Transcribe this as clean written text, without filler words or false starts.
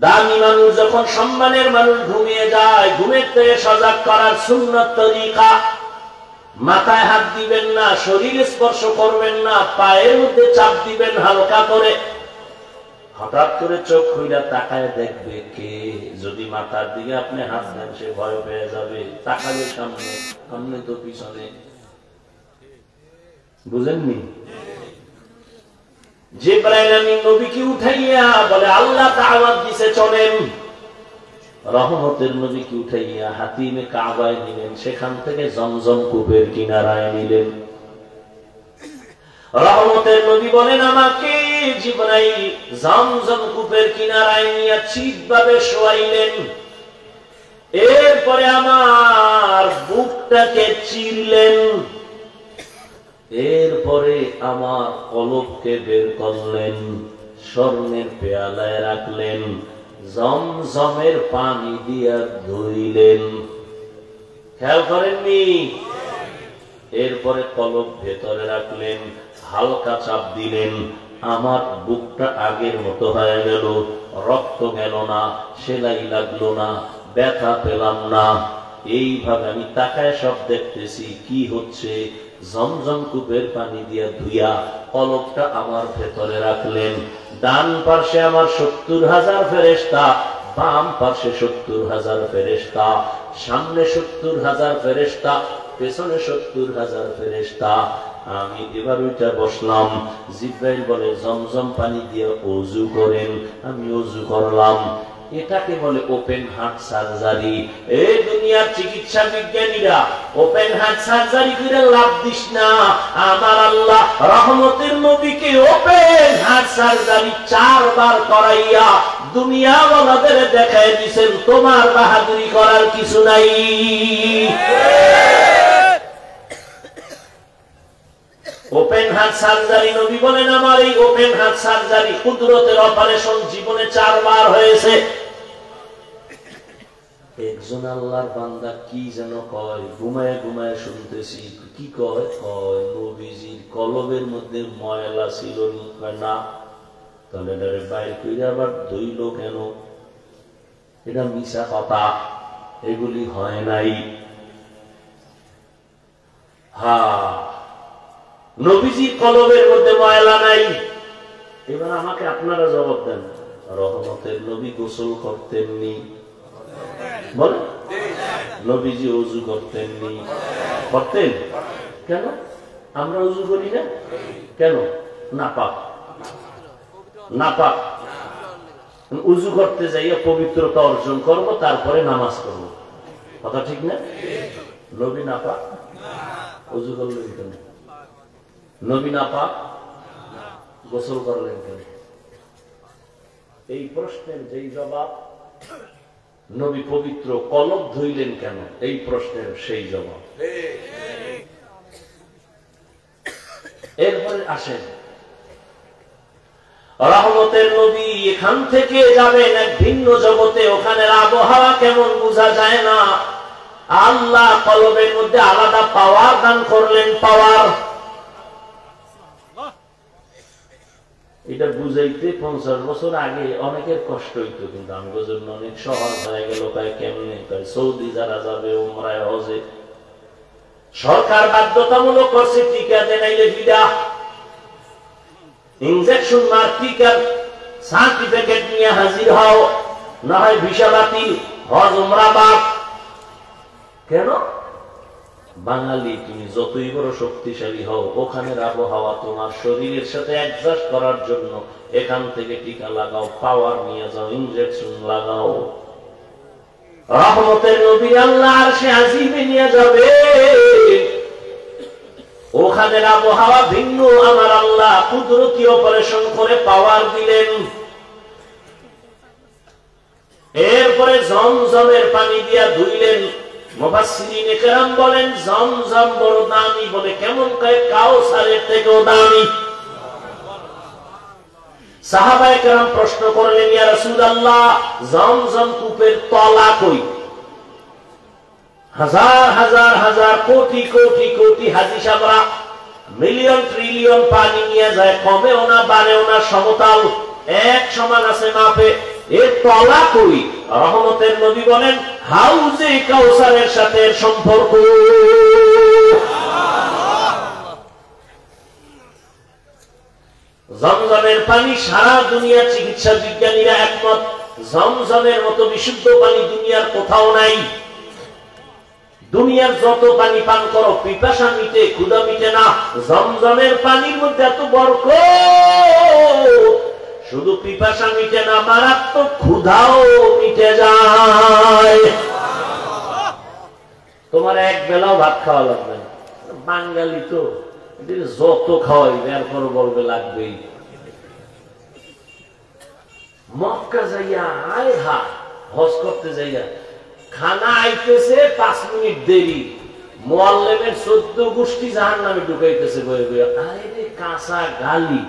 দামি মানুষ যখন সম্মানের মানুষ ঘুমিয়ে যায়, ঘুমের থেকে সজাগ করার সুন্নত তরিকা, মাথায় হাত দিবেন না, শরীর স্পর্শ করবেন না, পায়ের মধ্যে চাপ দিবেন হালকা করে। হঠাৎ করে চোখ খুইলা তাকায় দেখবে কে। যদি মাথার দিকে আপনি হাত দেন সে ভয় পেয়ে যাবে, তাকাবে সামনে, সামনে তো পিছনে। বুঝেননি? জিবরাইল আমিন নবীকে উঠাইয়া বলে আল্লাহ দাওয়াত দিছে চলেন। রহমতের নবীকে উঠাইয়া হাতিমে কাবায় নিলেন, সেখান থেকে জমজম কূপের কিনারায় নিলেন। রহমতের নবী বলেন আমাকে জিবরাইল জমজম কূপের কিনারায় নিয়ে চিৎভাবে শোয়াইলেন। এরপরে আমার বুকটাকে চিরলেন, এরপরে আমার কলবকে বের করলেন, স্বর্ণের পেয়ালায় রাখলেন, জমজমের পানি দিয়া ধুইলেন। খেয়াল করেননি? এরপরে কলব ভেতরে রাখলেন, হালকা চাপ দিলেন, আমার বুকটা আগের মতো হয়ে গেল, রক্ত গেল না, সেলাই লাগলো না, ব্যথা পেলাম না। এইভাবে আমি তাকায় সব দেখতেছি কি হচ্ছে। জমজম কূপের পানি দিয়া ধুইয়া কলবটা আমার ভেতরে রাখলেন। ডান পার্শ্বে আমার 70,000 ফেরেশতা, বাম পার্শ্বে 70,000 ফেরেশতা, সামনে 70,000 ফেরেশতা, পেছনে 70,000 ফেরেশতা। আমি এবার ওইটা বসলাম। জিবরাইল বলে জমজম পানি দিয়ে ওযু করেন। আমি ওযু করলাম। এটাকে বলে ওপেন হার্ট সার্জারি। এই দুনিয়ার চিকিৎসা বিজ্ঞানীরা ওপেন হার্ট সার্জারি করে লাভ দিস না। আমার আল্লাহ রহমতের নবীকে ওপেন হার্ট সার্জারি 4 বার করাইয়া দুনিয়াওয়ালাদের দেখায় দিয়েছেন তোমার বাহাদুরি করার কিছু নাই। ওপেন হার্ট সার্জারি নবী বলেন আমার এই ওপেন হার্ট সার্জারি কুদরতের অপারেশন জীবনে 4 বার হয়েছে। একজন আল্লাহর বান্দা কি যেন কয়, ঘুমায় ঘুমায় শুনতেছি। কি কয়? কয় নবীজির কলবের মধ্যে ময়লা ছিল না, তাহলে এটারে বাইর করে আবার ধুইল কেন? এটা মিছা কথা, এগুলি হয় নাই। নবীজির কলবের মধ্যে ময়লা নাই। এবার আমাকে আপনারা জবাব দেন, রহমতের নবী গোসল করতেননি? বলেন। নবীজি ওযু করতেননি? করতেন। কেন আমরা ওযু করি না? কেন? নাপাক। নাপাক। ওযু করতে যাইয়া পবিত্রতা অর্জন করব, তারপরে নামাজ করব। কথা ঠিক না? নবী নাপাক, ওযু করলেন কেন? নবী নাপাক, গোসল করলেন কেন? এই প্রশ্নের যেই জবাব, নবী পবিত্র কলব ধুইলেন কেন, এই প্রশ্নের সেই জবাব। এরপরে আসেন, রহমতের নবী এখান থেকে যাবেন এক ভিন্ন জগতে, ওখানের আবহাওয়া কেমন বোঝা যায় না। আল্লাহ কলবের মধ্যে আলাদা পাওয়ার দান করলেন। পাওয়ার এটা বুঝাইতে 50 বছর আগে অনেকের কষ্ট হইতো, কিন্তু আমাদের জন্য অনেক সহজ হয়ে গেল। কেমনে? সৌদি যারা যাবে উমরায় হজে, সরকার বাধ্যতামূলক করছে টিকা দেনাইলে ভিডা, ইনজেকশন মার, টিকার সার্টিফিকেট নিয়ে হাজির হও, না হয় ভিসা বাতিল, হজ উমরা বাদ। কেন? বাঙালি তুমি যতই বড় শক্তিশালী হও, ওখানের আবহাওয়া তোমার শরীরের সাথে অ্যাডজাস্ট করার জন্য এখান থেকে টিকা লাগাও, পাওয়ার নিয়ে যাও, ইনজেকশন লাগাও। রহমতের নবী আল্লাহ আরশে আজিমে নিয়ে যাবে, ওখানের আবহাওয়া ভিন্ন। আমার আল্লাহ কুদরতি অপারেশন করে পাওয়ার দিলেন। এরপরে জমজমের পানি দিয়া ধুইলেন। মুফাসসিরিনে কেরাম বলেন জমজম বড় দামি। বলে কেমন? কয় কাউসারের থেকেও দামি। সাহাবায়ে কেরাম প্রশ্ন করলেন, ইয়া রাসূলুল্লাহ, জমজম কূপের তলা কই? হাজার হাজার হাজার কোটি কোটি কোটি হাজি সাহেবরা মিলিয়ন ট্রিলিয়ন পানি নিয়ে যায়, কমেও না বাড়েও না, সমতল এক সমান আছে মাপে। এর তলা কই? রহমতের নবী বলেন হাউজে কাউসারের সাথে সম্পর্ক। জমজমের পানি সারা দুনিয়ার চিকিৎসা বিজ্ঞানীরা একমত, জমজমের মতো বিশুদ্ধ পানি দুনিয়ার কোথাও নাই। দুনিয়ার যত পানি পান করো পিপাসা মিটে, ক্ষুধা মিটে না। জমজমের পানির মধ্যে এত বরকত, শুধু পিপাসা মিটে না, মারাত্মক ক্ষুধাও মিটে যায়। তোমার এক বেলাও ভাত খাওয়া লাগবে না। বাঙালি তো যত খাওয়াই এরপর বলবে লাগবেই। মক্কা যাইয়া আয় হা হজ করতে যাইয়া খানা আইতেছে 5 মিনিট দেরি, মুআল্লিমের 14 গোষ্ঠী জাহান্নামে ঢুকাইতেছে বয়ে বয়ে। আরে কাঁচা গালি